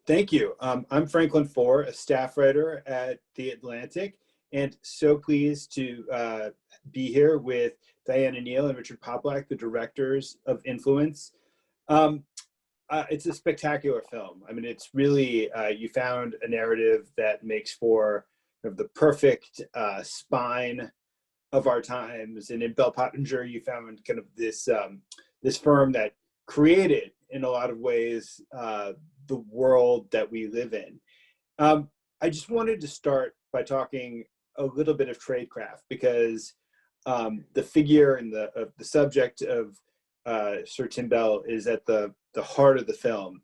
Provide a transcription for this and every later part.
Thank you. I'm Franklin Foer, a staff writer at The Atlantic, and so pleased to be here with Diana Neille and Richard Poplak, the directors of Influence. It's a spectacular film. I mean, it's really, you found a narrative that makes for the perfect spine of our times. And in Bell Pottinger, you found kind of this, this firm that created, in a lot of ways, the world that we live in. I just wanted to start by talking a little bit of tradecraft, because the figure and the subject of Sir Tim Bell is at the heart of the film.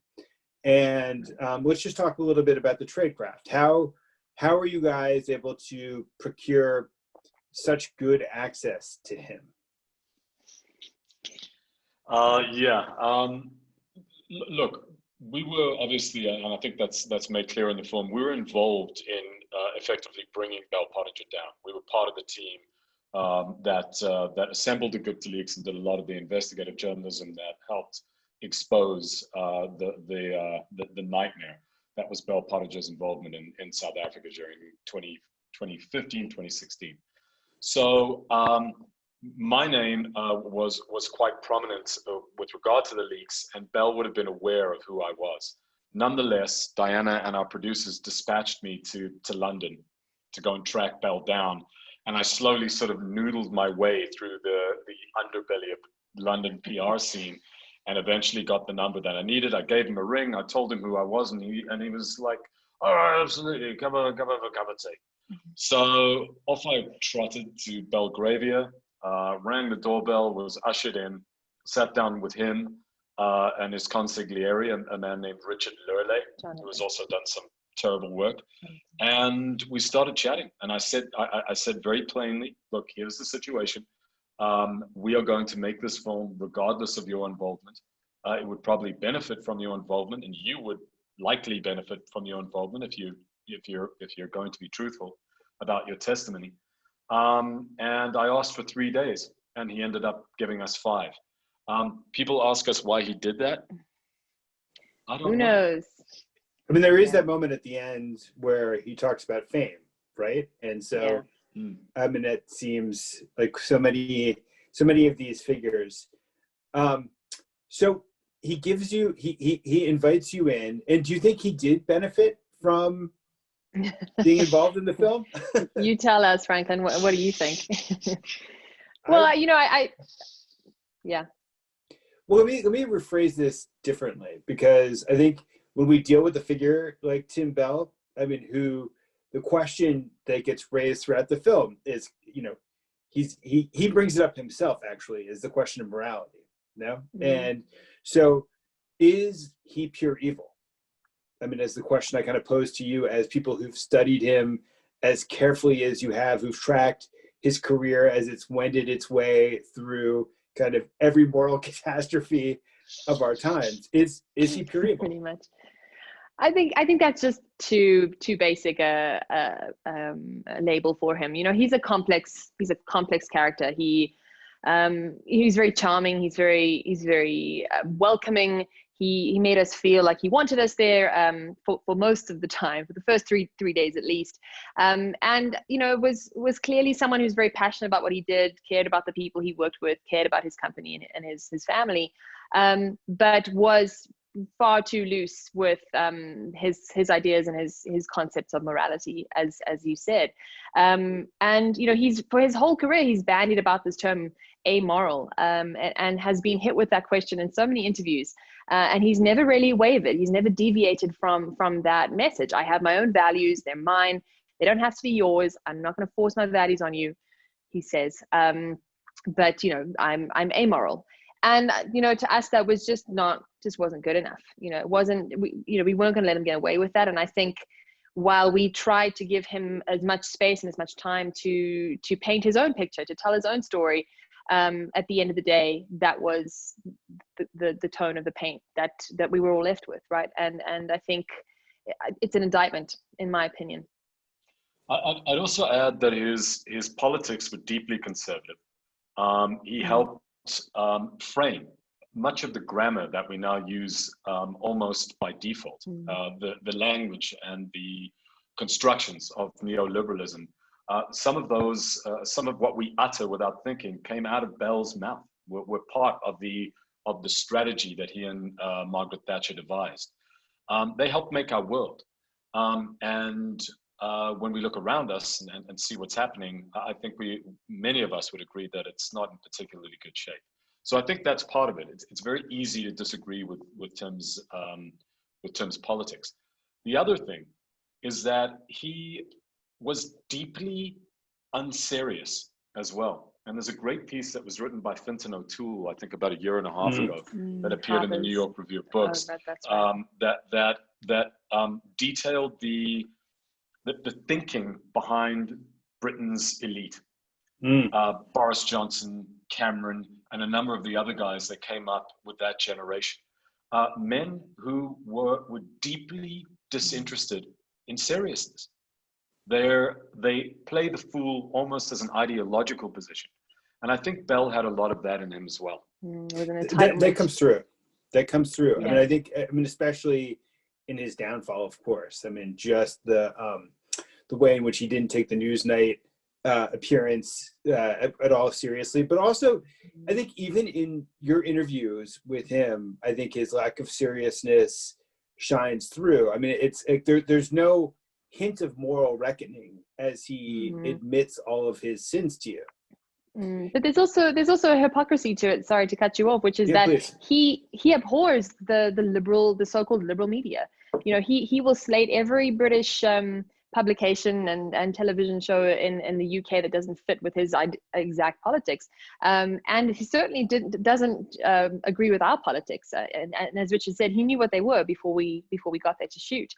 And let's just talk a little bit about the tradecraft. How are you guys able to procure such good access to him? Look, we were obviously, and I think that's made clear in the film, we were involved in effectively bringing Bell Pottinger down. We were part of the team that assembled the WikiLeaks and did a lot of the investigative journalism that helped expose the nightmare that was Bell Pottinger's involvement in South Africa during 2015, 2016. So my name was quite prominent with regard to the leaks, and Bell would have been aware of who I was. Nonetheless, Diana and our producers dispatched me to London to go and track Bell down. And I slowly sort of noodled my way through the underbelly of the London PR scene, and eventually got the number that I needed. I gave him a ring. I told him who I was, and he was like, "All right, absolutely, come over, cup of tea." So off I trotted to Belgravia, rang the doorbell, was ushered in, sat down with him and his consigliere, a man named Richard Lurley, who has also done some terrible work. And we started chatting, and I said very plainly, look, here's the situation. We are going to make this film regardless of your involvement. It would probably benefit from your involvement, and you would likely benefit from your involvement if you're going to be truthful about your testimony. And I asked for 3 days, and he ended up giving us 5. People ask us why he did that. I don't know. Who knows? I mean, there is that moment at the end where he talks about fame, right? And so, I mean, it seems like so many of these figures. So he gives you, he invites you in, and do you think he did benefit from being involved in the film? You tell us, Franklin. What do you think? Well, yeah. Well, let me rephrase this differently, because I think when we deal with a figure like Tim Bell, I mean, who the question that gets raised throughout the film is, he brings it up himself, actually, is the question of morality. No? And so is he pure evil? I mean, as the question I kind of pose to you as people who've studied him as carefully as you have, who've tracked his career as it's wended its way through kind of every moral catastrophe of our times. Is he pure evil? Pretty much. I think that's just too basic a label for him. He's a complex character. He's very charming. He's very welcoming. He made us feel like he wanted us there for most of the time, for the first three days at least. And was clearly someone who's very passionate about what he did, cared about the people he worked with, cared about his company and his family, but was far too loose with his ideas and his concepts of morality, as you said. And he's, for his whole career, he's bandied about this term amoral, and has been hit with that question in so many interviews. And he's never really wavered. He's never deviated from that message. I have my own values. They're mine. They don't have to be yours. I'm not going to force my values on you, he says. But I'm amoral. And to us, that was just wasn't good enough. It wasn't. We weren't going to let him get away with that. And I think while we tried to give him as much space and as much time to paint his own picture, to tell his own story, at the end of the day, that was the tone of the paint that we were all left with, right? And I think it's an indictment, in my opinion. I'd also add that his politics were deeply conservative. He helped frame much of the grammar that we now use almost by default, the language and the constructions of neoliberalism, some of what we utter without thinking came out of Bell's mouth. We're part of the strategy that he and Margaret Thatcher devised. They helped make our world. And when we look around us and see what's happening, I think many of us would agree that it's not in particularly good shape. So I think that's part of it. It's very easy to disagree with Tim's politics. The other thing is that he was deeply unserious as well. And there's a great piece that was written by Fintan O'Toole, I think about a year and a half ago, that appeared in the New York Review of Books, that detailed the thinking behind Britain's elite. Boris Johnson, Cameron, and a number of the other guys that came up with that generation. Men who were deeply disinterested in seriousness. They play the fool almost as an ideological position. And I think Bell had a lot of that in him as well. That comes through. That comes through. Yeah. I mean, especially in his downfall, of course. I mean, just the way in which he didn't take the Newsnight appearance at all seriously, but also I think even in your interviews with him, I think his lack of seriousness shines through. I mean, it's there's no hint of moral reckoning as he admits all of his sins to you. But there's also a hypocrisy to it. Sorry to cut you off, which is that please. He abhors the so-called liberal media. You know, he will slate every British publication and television show in the UK that doesn't fit with his exact politics, and he certainly doesn't agree with our politics. And as Richard said, he knew what they were before we got there to shoot.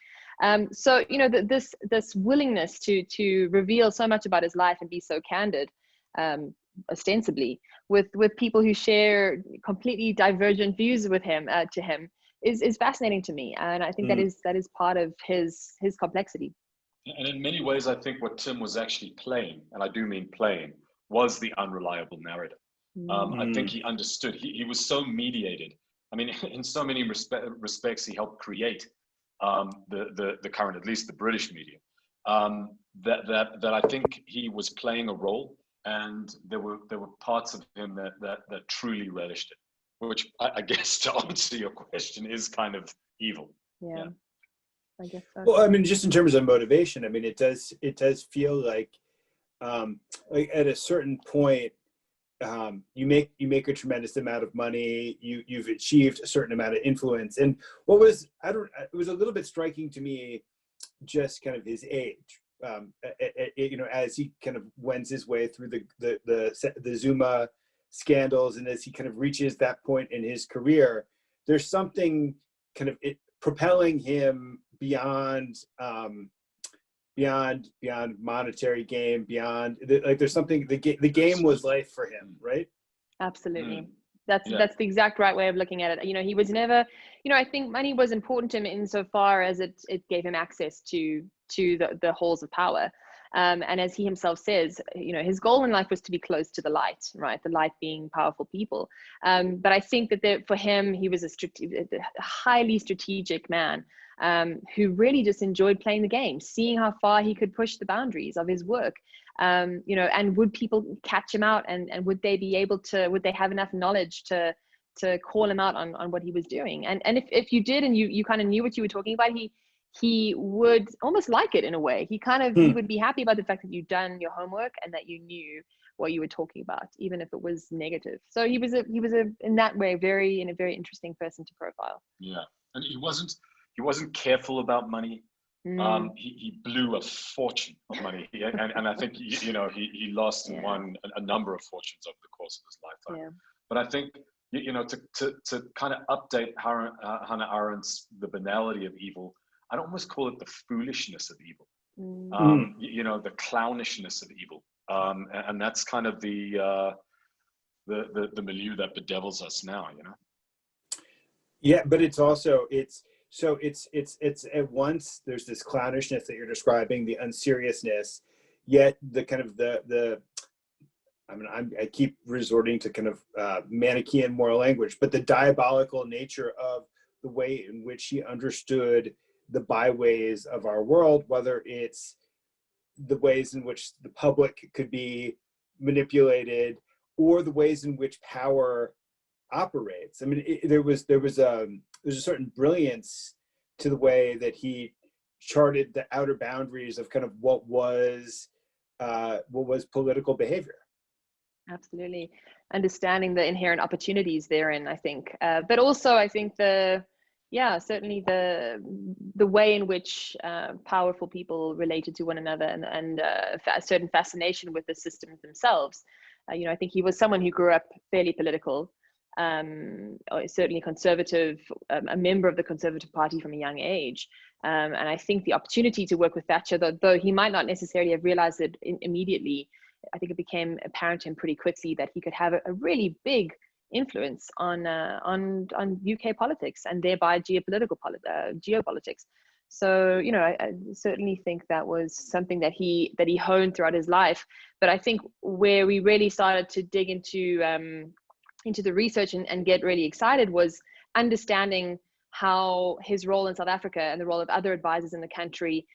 So you know, this willingness to reveal so much about his life and be so candid, ostensibly with people who share completely divergent views with him to him is fascinating to me, and I think that is part of his complexity. And in many ways, I think what Tim was actually playing, and I do mean playing, was the unreliable narrative. I think he understood. He was so mediated. I mean, in so many respects, he helped create the current, at least the British media. That I think he was playing a role, and there were parts of him that truly relished it, which I guess, to answer your question, is kind of evil. Yeah. I guess so. Well, I mean, just in terms of motivation, I mean, it does feel like at a certain point, you make a tremendous amount of money, you've achieved a certain amount of influence, and it was a little bit striking to me, just kind of his age, you know, as he kind of wends his way through the Zuma scandals, and as he kind of reaches that point in his career, there's something kind of propelling him beyond monetary gain, beyond there's something, the game was life for him, right? Absolutely. That's the exact right way of looking at it. You know, he was never, you know, I think money was important to him insofar as it gave him access to the halls of power. And as he himself says, you know, his goal in life was to be close to the light, right? The light being powerful people. But I think that for him, he was a highly strategic man who really just enjoyed playing the game, seeing how far he could push the boundaries of his work. You know, and would people catch him out, and would they have enough knowledge to call him out on what he was doing? And if you did, and you kind of knew what you were talking about, he would almost like it in a way. He would be happy about the fact that you'd done your homework and that you knew what you were talking about, even if it was negative. So he was in that way a very interesting person to profile. Yeah, and he wasn't careful about money. He blew a fortune of money, and I think he lost and won a number of fortunes over the course of his lifetime. Yeah. But I think to kind of update Hannah Arendt's The Banality of Evil, I'd almost call it the foolishness of evil. The clownishness of evil, and that's kind of the milieu that bedevils us now. You know. Yeah, but it's also So it's at once there's this clownishness that you're describing, the unseriousness, yet the kind of the I mean, I keep resorting to kind of Manichaean moral language, but the diabolical nature of the way in which he understood the byways of our world, whether it's the ways in which the public could be manipulated or the ways in which power operates. I mean, there's a certain brilliance to the way that he charted the outer boundaries of kind of what was political behavior. Absolutely. Understanding the inherent opportunities therein, I think. But also, I think certainly the way in which powerful people related to one another and a certain fascination with the systems themselves. I think he was someone who grew up fairly political, certainly conservative, a member of the Conservative Party from a young age. And I think the opportunity to work with Thatcher, though he might not necessarily have realized it immediately, I think it became apparent to him pretty quickly that he could have a really big influence on UK politics and thereby geopolitics. So I certainly think that was something that he honed throughout his life. But I think where we really started to dig into the research and get really excited was understanding how his role in South Africa and the role of other advisors in the country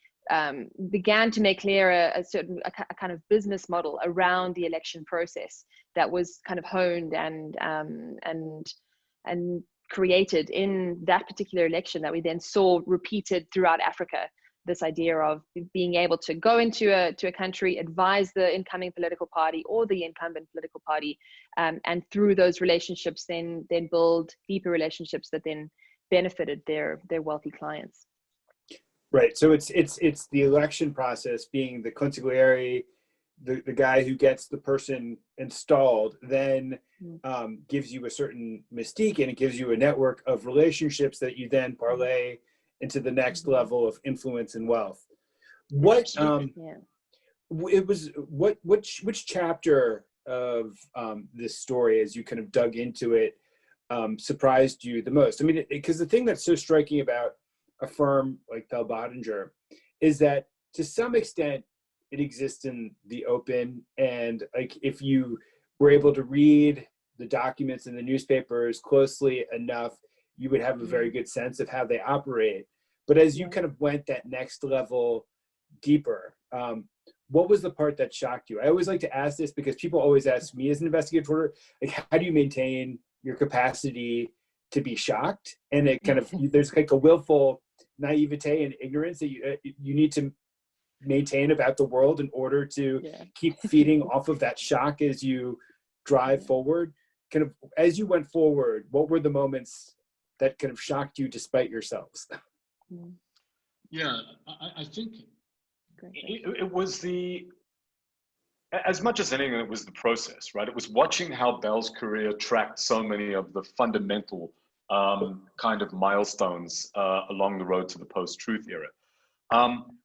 began to make clear a kind of business model around the election process that was kind of honed and created in that particular election that we then saw repeated throughout Africa. This idea of being able to go into a country, advise the incoming political party or the incumbent political party, and through those relationships then build deeper relationships that then benefited their wealthy clients. Right. So it's the election process being the consigliere, the guy who gets the person installed, then gives you a certain mystique, and it gives you a network of relationships that you then parlay into the next level of influence and wealth. Which chapter of this story, as you kind of dug into it, surprised you the most? I mean, because the thing that's so striking about a firm like Bell Pottinger is that to some extent it exists in the open, and like if you were able to read the documents in the newspapers closely enough, you would have a very good sense of how they operate. But as you kind of went that next level deeper, what was the part that shocked you? I always like to ask this because people always ask me as an investigative reporter, like, how do you maintain your capacity to be shocked? And it kind of, there's like a willful naivete and ignorance that you need to maintain about the world in order to keep feeding off of that shock as you drive forward. Kind of as you went forward, what were the moments that kind of shocked you despite yourselves? Yeah, I think it was as much as anything, it was the process, right? It was watching how Bell's career tracked so many of the fundamental kind of milestones along the road to the post-truth era.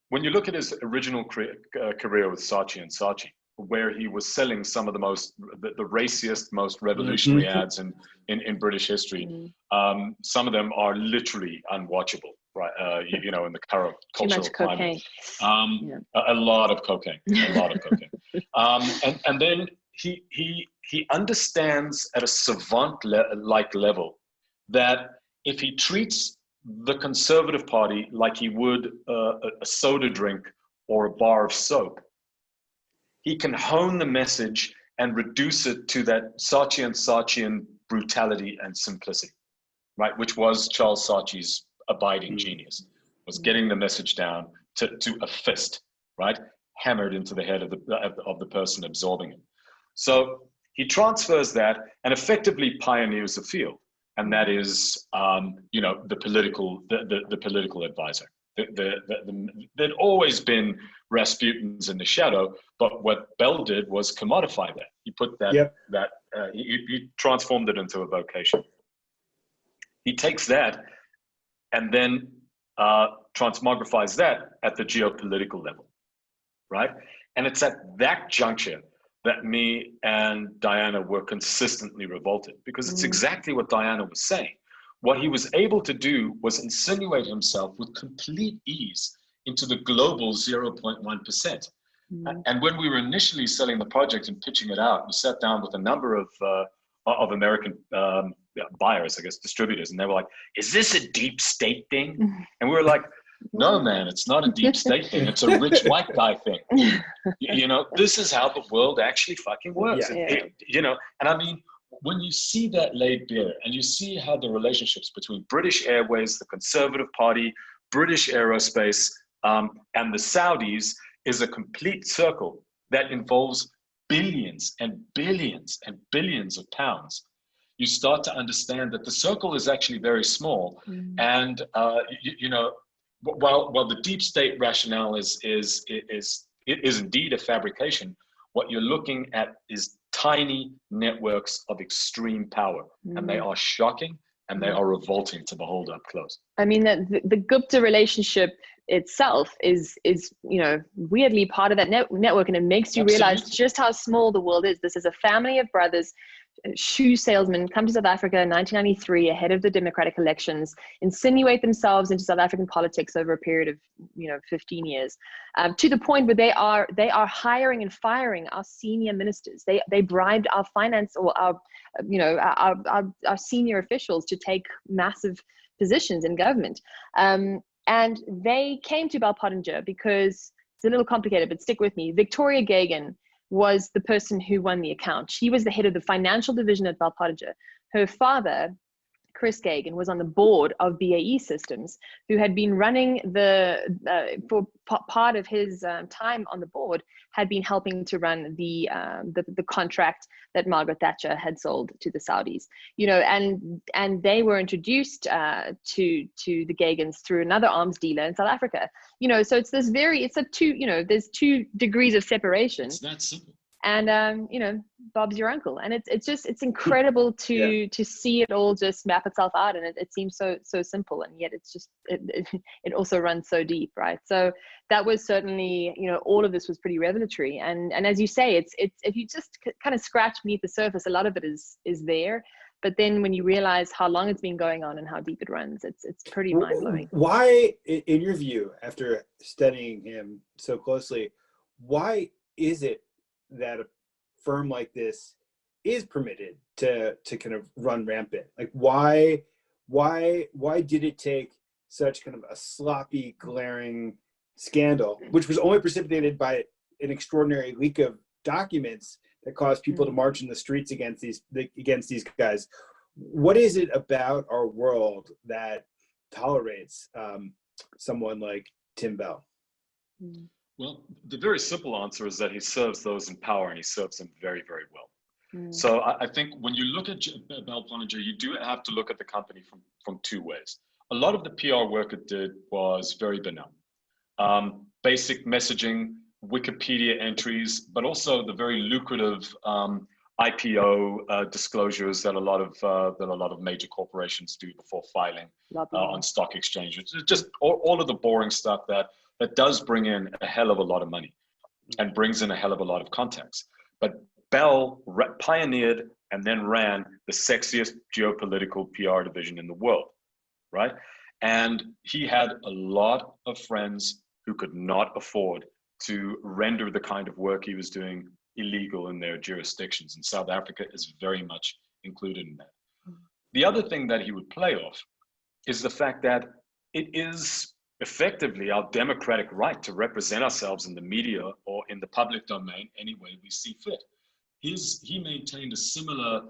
When you look at his original career with Saatchi and Saatchi, where he was selling some of the raciest, most revolutionary ads in British history, some of them are literally unwatchable, right? In the current cultural climate. A lot of cocaine, and then he understands at a savant-like level that if he treats the Conservative Party like he would a soda drink or a bar of soap, he can hone the message and reduce it to that Saatchi and Saatchian brutality and simplicity, right? Which was Charles Saatchi's abiding genius, was getting the message down to a fist, right? Hammered into the head of the person absorbing it. So he transfers that and effectively pioneers the field. And that is, the political advisor. There'd always been Rasputins in the shadow, but what Bell did was commodify that. He put he transformed it into a vocation. He takes that and then transmogrifies that at the geopolitical level, right? And it's at that juncture that me and Diana were consistently revolted, because it's exactly what Diana was saying. What he was able to do was insinuate himself with complete ease into the global 0.1%. And when we were initially selling the project and pitching it out, we sat down with a number of American buyers, I guess, distributors, and they were like, "Is this a deep state thing?" And we were like, "No, man, it's not a deep state thing. It's a rich white guy thing. You know, this is how the world actually fucking works." Yeah. You know, and I mean, when you see that laid bare, and you see how the relationships between British Airways, the Conservative Party, British Aerospace, and the Saudis is a complete circle that involves billions and billions and billions of pounds, you start to understand that the circle is actually very small. And you know, while the deep state rationale is indeed a fabrication, what you're looking at is tiny networks of extreme power, and they are shocking and they are revolting to behold up close. I mean, that the Gupta relationship itself is you know, weirdly part of that network, and it makes you realize just how small the world is. This is a family of brothers, shoe salesmen, come to South Africa in 1993 ahead of the democratic elections, insinuate themselves into South African politics over a period of, you know, 15 years, to the point where they are hiring and firing our senior ministers. They bribed our finance, or our, you know, our senior officials to take massive positions in government. And they came to Balpottinger because it's a little complicated, but stick with me. Victoria Gagan was the person who won the account. She was the head of the financial division at Balpottinger. Her father, Chris Gagan, was on the board of BAE Systems, who had been running for part of his time on the board, had been helping to run the contract that Margaret Thatcher had sold to the Saudis. You know, and they were introduced to the Gagans through another arms dealer in South Africa. You know, so there's there's 2 degrees of separation. It's that simple. And you know, Bob's your uncle, and it's incredible to see it all just map itself out, and it seems so simple, and yet it's just it also runs so deep, right? So that was certainly, you know, all of this was pretty revelatory, and as you say, it's if you just kind of scratch beneath the surface, a lot of it is there, but then when you realize how long it's been going on and how deep it runs, it's pretty mind-blowing. Why, in your view, after studying him so closely, why is it that a firm like this is permitted to kind of run rampant? Like, why did it take such kind of a sloppy, glaring scandal, which was only precipitated by an extraordinary leak of documents that caused people to march in the streets against these guys? What is it about our world that tolerates someone like Tim Bell? Well, the very simple answer is that he serves those in power, and he serves them very, very well. So I think when you look at Balpottinger, you do have to look at the company from 2 ways. A lot of the PR work it did was very banal. Basic messaging, Wikipedia entries, but also the very lucrative IPO disclosures that a lot of major corporations do before filing on stock exchanges. Just all of the boring stuff that does bring in a hell of a lot of money and brings in a hell of a lot of context. But Bell pioneered and then ran the sexiest geopolitical PR division in the world, right? And he had a lot of friends who could not afford to render the kind of work he was doing illegal in their jurisdictions. And South Africa is very much included in that. The other thing that he would play off is the fact that it is effectively our democratic right to represent ourselves in the media or in the public domain any way we see fit. He maintained a similar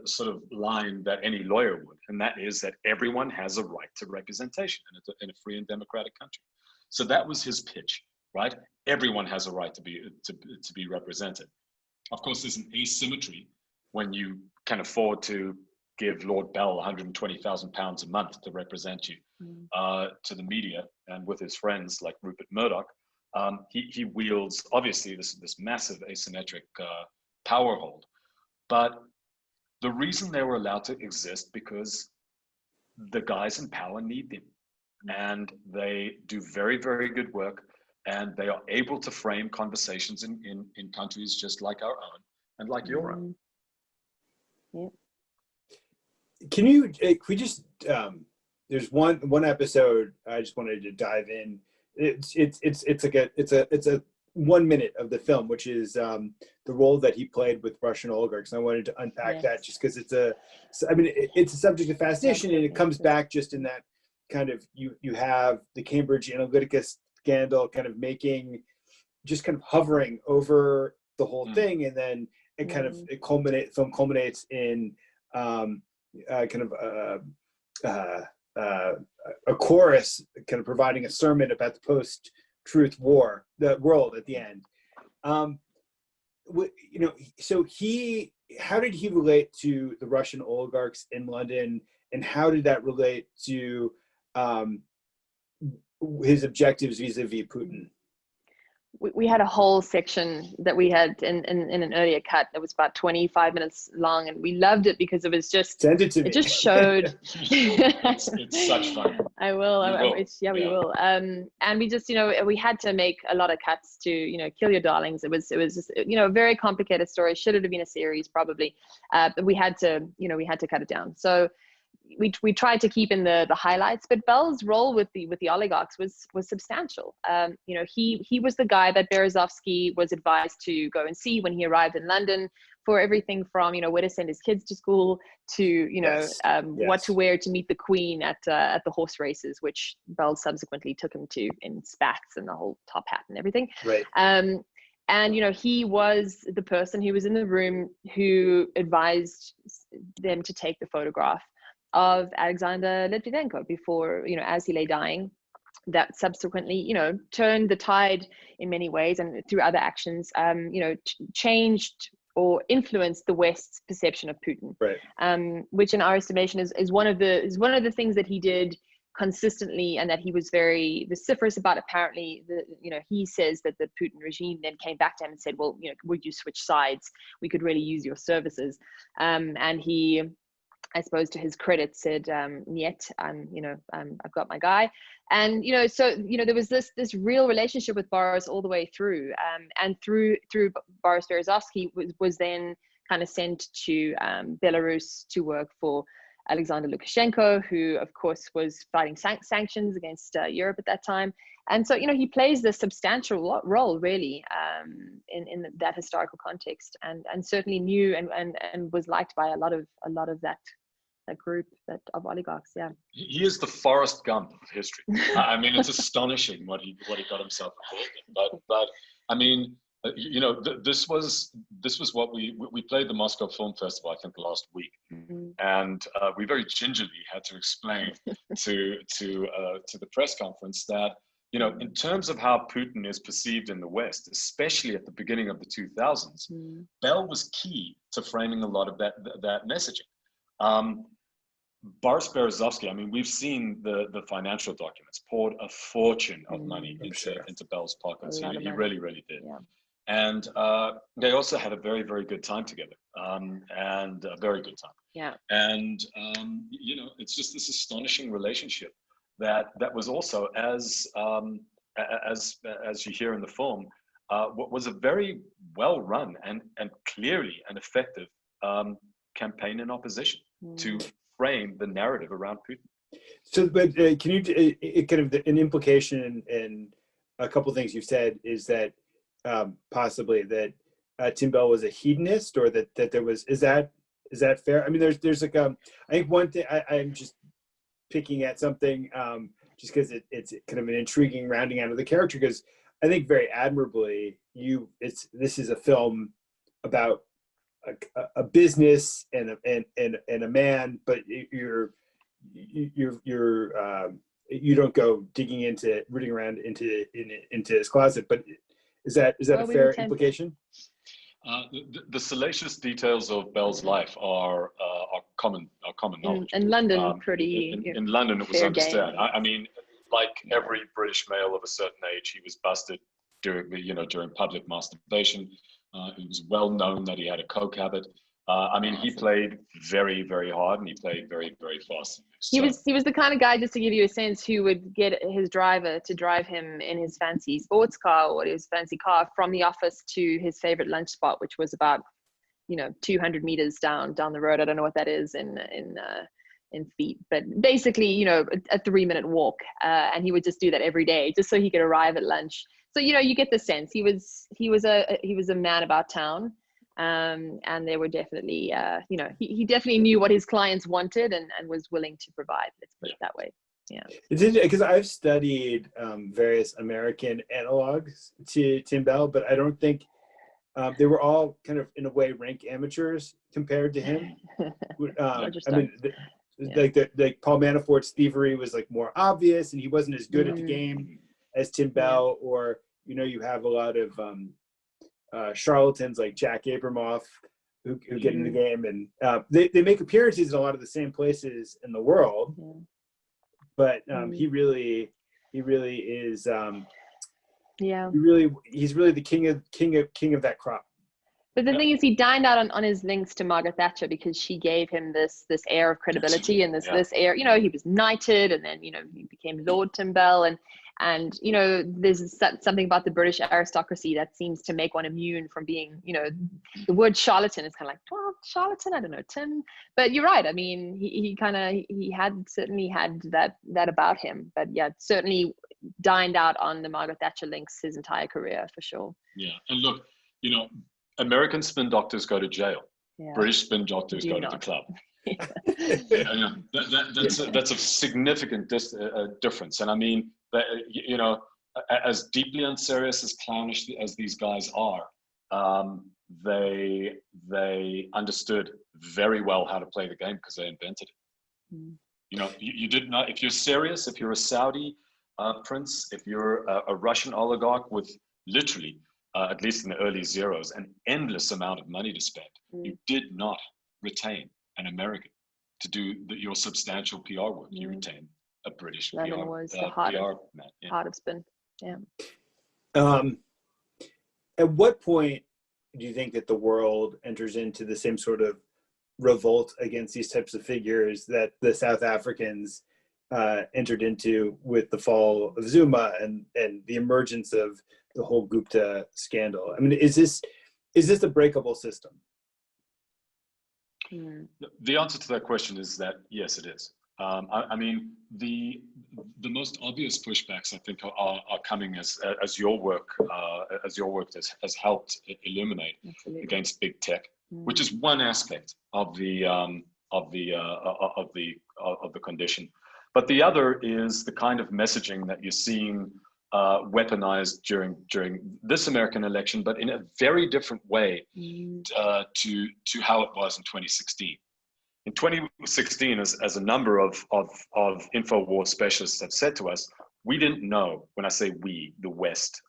sort of line that any lawyer would, and that is that everyone has a right to representation in a free and democratic country. So that was his pitch, right? Everyone has a right to be represented. Of course, there's an asymmetry when you can afford to give Lord Bell £120,000 a month to represent you to the media, and with his friends like Rupert Murdoch, he wields obviously this massive asymmetric power hold. But the reason they were allowed to exist because the guys in power need them, and they do very, very good work, and they are able to frame conversations in countries just like our own and like your own. Yeah. Can we just there's one episode I just wanted to dive in. It's 1 minute of the film, which is the role that he played with Russian oligarchs. And I wanted to unpack that just because it's it's a subject of fascination, and it comes back just in that kind of, you have the Cambridge Analytica scandal kind of just kind of hovering over the whole thing, and then it culminates in kind of a chorus kind of providing a sermon about the post-truth world at the end. So how did he relate to the Russian oligarchs in London, and how did that relate to his objectives vis-a-vis Putin? We had a whole section that we had in an earlier cut that was about 25 minutes long, and we loved it because it was just, send it to me. It just showed. It's such fun. I will. We will. And we just, we had to make a lot of cuts to, kill your darlings. It was just, a very complicated story. Should it have been a series probably, but we had to cut it down. So we tried to keep in the highlights, but Bell's role with the oligarchs was substantial. He was the guy that Berezovsky was advised to go and see when he arrived in London, for everything from where to send his kids to school to what to wear to meet the Queen at the horse races, which Bell subsequently took him to in spats and the whole top hat and everything. Right. And he was the person who was in the room who advised them to take the photograph of Alexander Litvinenko before, as he lay dying, that subsequently, turned the tide in many ways, and through other actions, changed or influenced the West's perception of Putin, right? Which, in our estimation, is one of the things that he did consistently, and that he was very vociferous about. Apparently, he says that the Putin regime then came back to him and said, "Well, would you switch sides? We could really use your services." And he, I suppose, to his credit, said, "Niet, I've got my guy." And so there was this real relationship with Boris all the way through, and through Boris Berezovsky was then kind of sent to Belarus to work for Alexander Lukashenko, who of course was fighting sanctions against Europe at that time. And so he plays this substantial role really in that historical context, and certainly knew and was liked by a lot of that group of oligarchs. He is the Forrest Gump of history. I mean, it's astonishing what he got himself involved in. But I mean, this was what we played the Moscow Film Festival, I think, last week, and we very gingerly had to explain to the press conference that in terms of how Putin is perceived in the West, especially at the beginning of the 2000s, Bell was key to framing a lot of that messaging. Boris Berezovsky, I mean, we've seen the financial documents, poured a fortune of money into Bell's pockets. He really, really did. Yeah. And they also had a very, very good time together, and a very good time. Yeah. And it's just this astonishing relationship that was also, as you hear in the film, what was a very well run and clearly an effective campaign in opposition to frame the narrative around Putin. So, but can you kind of an implication in a couple of things you've said is that possibly that Tim Bell was a hedonist, or that there was, is that fair? I mean, there's like I think one thing I'm just picking at something just because it's kind of an intriguing rounding out of the character, because I think very admirably this is a film about a business and a man, but you don't go rooting around into his closet. But is that a fair implication? The salacious details of Bell's life are common knowledge. In London, in London, it was understood. Game. I mean, like every British male of a certain age, he was busted during public masturbation. It was well known that he had a coke habit. I mean, he played very, very hard, and he played very, very fast. So, he was the kind of guy, just to give you a sense, who would get his driver to drive him in his fancy sports car or his fancy car from the office to his favorite lunch spot, which was about 200 meters down the road. I don't know what that is in feet, but basically a 3-minute walk, and he would just do that every day just so he could arrive at lunch So you get the sense he was a man about town, and there were definitely he definitely knew what his clients wanted and was willing to provide. Let's put it that way. Yeah, it's interesting because I've studied various American analogs to Tim Bell, but I don't think they were all kind of in a way rank amateurs compared to him. I mean, like Paul Manafort's thievery was like more obvious, and he wasn't as good at the game as Tim Bell. Or you have a lot of charlatans like Jack Abramoff who get in the game, and they make appearances in a lot of the same places in the world. But he really is. He's really the king of that crop. But the thing is, he dined out on his links to Margaret Thatcher because she gave him this air of credibility and this air. He was knighted, and then he became Lord Tim Bell, and there's something about the British aristocracy that seems to make one immune from being the word charlatan is kind of like, well, charlatan, I don't know, Tim. But you're right. I mean, he certainly had that about him. But yeah, certainly dined out on the Margaret Thatcher links his entire career for sure. Yeah, and look, American spin doctors go to jail. Yeah. British spin doctors go to the club. That's a significant difference. And I mean, as deeply unserious, as clownish as these guys are, they understood very well how to play the game because they invented it. You did not. If you're serious, if you're a Saudi prince, if you're a Russian oligarch with literally, at least in the early zeros, an endless amount of money to spend, you did not retain an American to do your substantial PR work. You retained a British London PR, was the heart of spin. Yeah. At what point do you think that the world enters into the same sort of revolt against these types of figures that the South Africans entered into with the fall of Zuma and the emergence of the whole Gupta scandal? I mean, is this a breakable system? The answer to that question is that yes, it is. I mean, the most obvious pushbacks I think are coming as your work has helped illuminate against big tech, which is one aspect of the condition. But the other is the kind of messaging that you're seeing weaponized during this American election, but in a very different way to how it was in 2016. In 2016, as a number of InfoWar specialists have said to us, we didn't know. When I say we, the West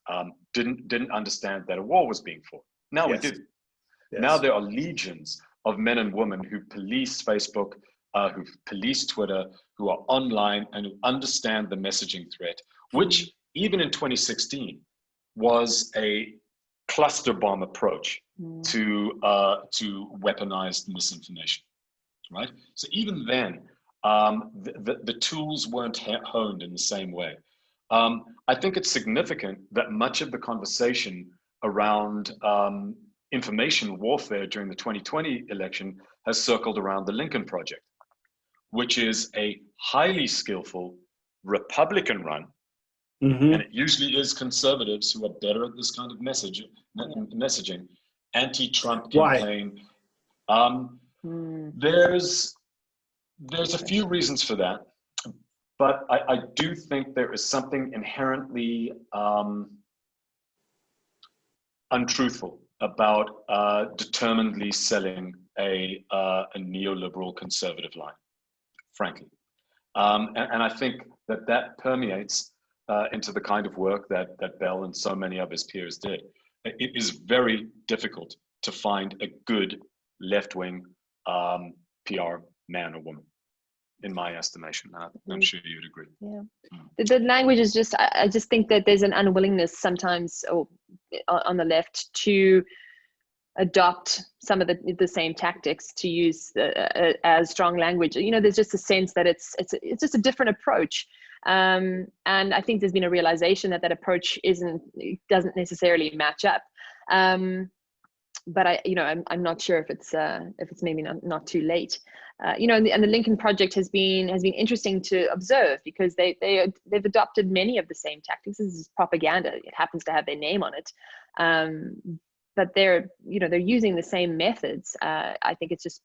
didn't understand that a war was being fought. Now we do. Yes. Now there are legions of men and women who police Facebook, who police Twitter, who are online and who understand the messaging threat, which even in 2016 was a cluster bomb approach to weaponized misinformation, right? So even then, the tools weren't honed in the same way. I think it's significant that much of the conversation around information warfare during the 2020 election has circled around the Lincoln Project, which is a highly skillful Republican-run, and it usually is conservatives who are better at this kind of messaging, anti-Trump campaign. There's a few reasons for that, but I do think there is something inherently untruthful about determinedly selling a neoliberal conservative line, frankly. And I think that permeates into the kind of work that Bell and so many of his peers did. It is very difficult to find a good left-wing PR man or woman, in my estimation. I'm sure you'd agree. Yeah, the language is just, I just think that there's an unwillingness sometimes on the left to adopt some of the same tactics to use as strong language. There's just a sense that it's just a different approach. And I think there's been a realization that approach doesn't necessarily match up. but I'm not sure if it's maybe not too late. And the Lincoln Project has been interesting to observe, because they've adopted many of the same tactics. This is propaganda. It happens to have their name on it, but they're using the same methods. I think it's just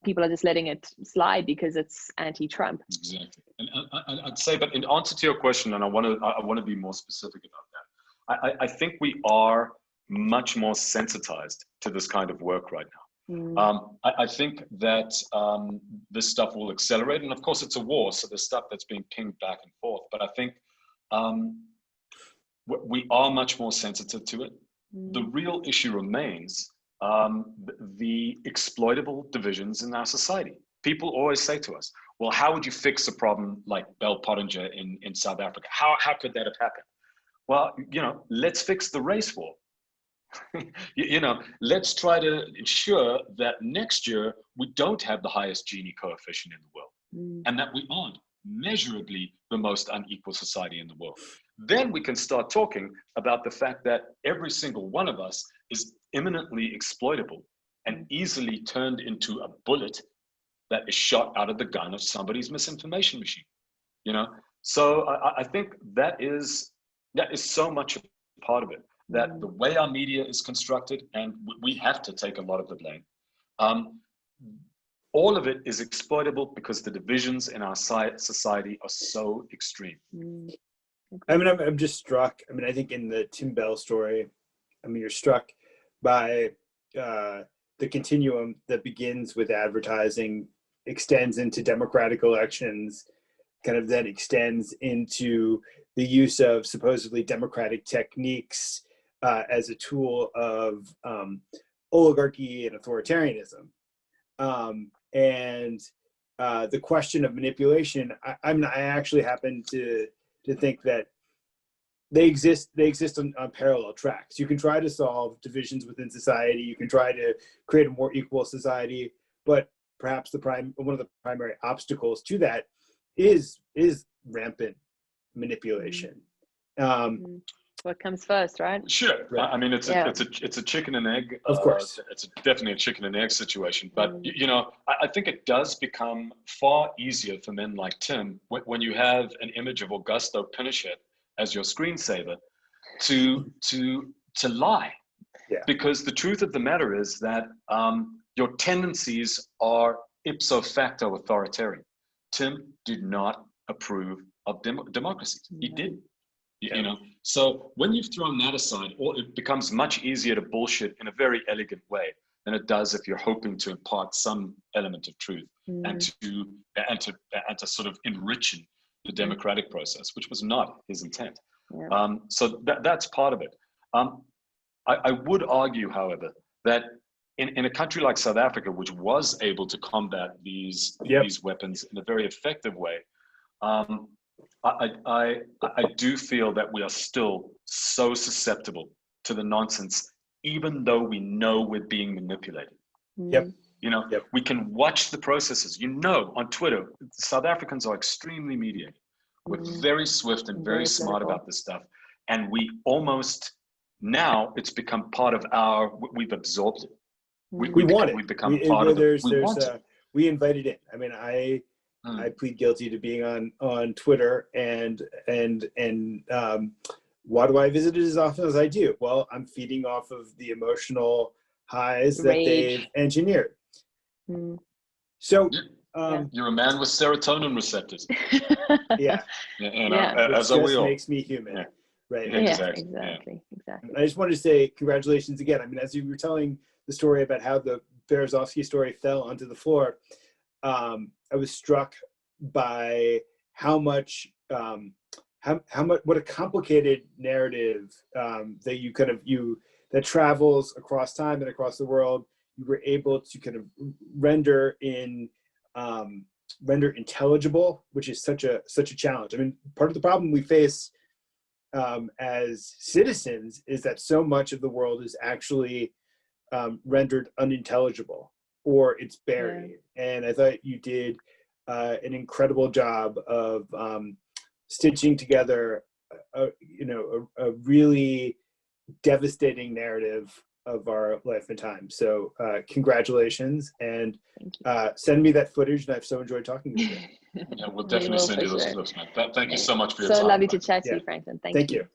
people are just letting it slide because it's anti-Trump. Exactly, and I'd say, but in answer to your question, and I want to be more specific about that. I think we are much more sensitized to this kind of work right now. I think that this stuff will accelerate, and of course it's a war, so there's stuff that's being pinged back and forth. But I think we are much more sensitive to it. The real issue remains the exploitable divisions in our society. People always say to us, well, how would you fix a problem like Bell Pottinger in South Africa? How could that have happened? Well, let's fix the race war. Let's try to ensure that next year we don't have the highest Gini coefficient in the world, and that we aren't measurably the most unequal society in the world. Then we can start talking about the fact that every single one of us is imminently exploitable and easily turned into a bullet that is shot out of the gun of somebody's misinformation machine. So I think that is so much a part of it, that the way our media is constructed, and we have to take a lot of the blame, all of it is exploitable because the divisions in our society are so extreme. I mean, I'm just struck. I mean, I think in the Tim Bell story, you're struck by the continuum that begins with advertising, extends into democratic elections, kind of then extends into the use of supposedly democratic techniques as a tool of oligarchy and authoritarianism. And the question of manipulation, I actually happen to think that they exist on parallel tracks. You can try to solve divisions within society. You can try to create a more equal society, but perhaps one of the primary obstacles to that is rampant manipulation. What comes first, right? Sure. Right. I mean, it's a chicken and egg. Of course, it's definitely a chicken and egg situation. But I think it does become far easier for men like Tim when you have an image of Augusto Pinochet as your screensaver to lie. Yeah. Because the truth of the matter is that your tendencies are ipso facto authoritarian. Tim did not approve of democracy. He didn't. So when you've thrown that aside, it becomes much easier to bullshit in a very elegant way than it does if you're hoping to impart some element of truth and to sort of enrichen the democratic process, which was not his intent. So that's part of it. I would argue, however, that in a country like South Africa, which was able to combat these weapons in a very effective way, I do feel that we are still so susceptible to the nonsense, even though we know we're being manipulated. We can watch the processes. On Twitter, South Africans are extremely mediated. We're very swift and very smart about this stuff. And we almost, now it's become part of we've absorbed it. We want it. We've become part of it. We invited it. I mean, I plead guilty to being on Twitter, and why do I visit it as often as I do? Well, I'm feeding off of the emotional highs that they've engineered. So you're a man with serotonin receptors. As are we all. Makes me human. Yeah. Right. Exactly. I just wanted to say congratulations again. I mean, as you were telling the story about how the Berezovsky story fell onto the floor, I was struck by how much, what a complicated narrative that travels across time and across the world. You were able to kind of render intelligible, which is such a challenge. I mean, part of the problem we face as citizens is that so much of the world is actually rendered unintelligible, or it's buried. And I thought you did an incredible job of stitching together a really devastating narrative of our life and time. So congratulations, and send me that footage. And I've so enjoyed talking with you. Yeah, we'll definitely send you those clips, man. Thank you so much for your time. So lovely to chat to you, Franklin. Thank you.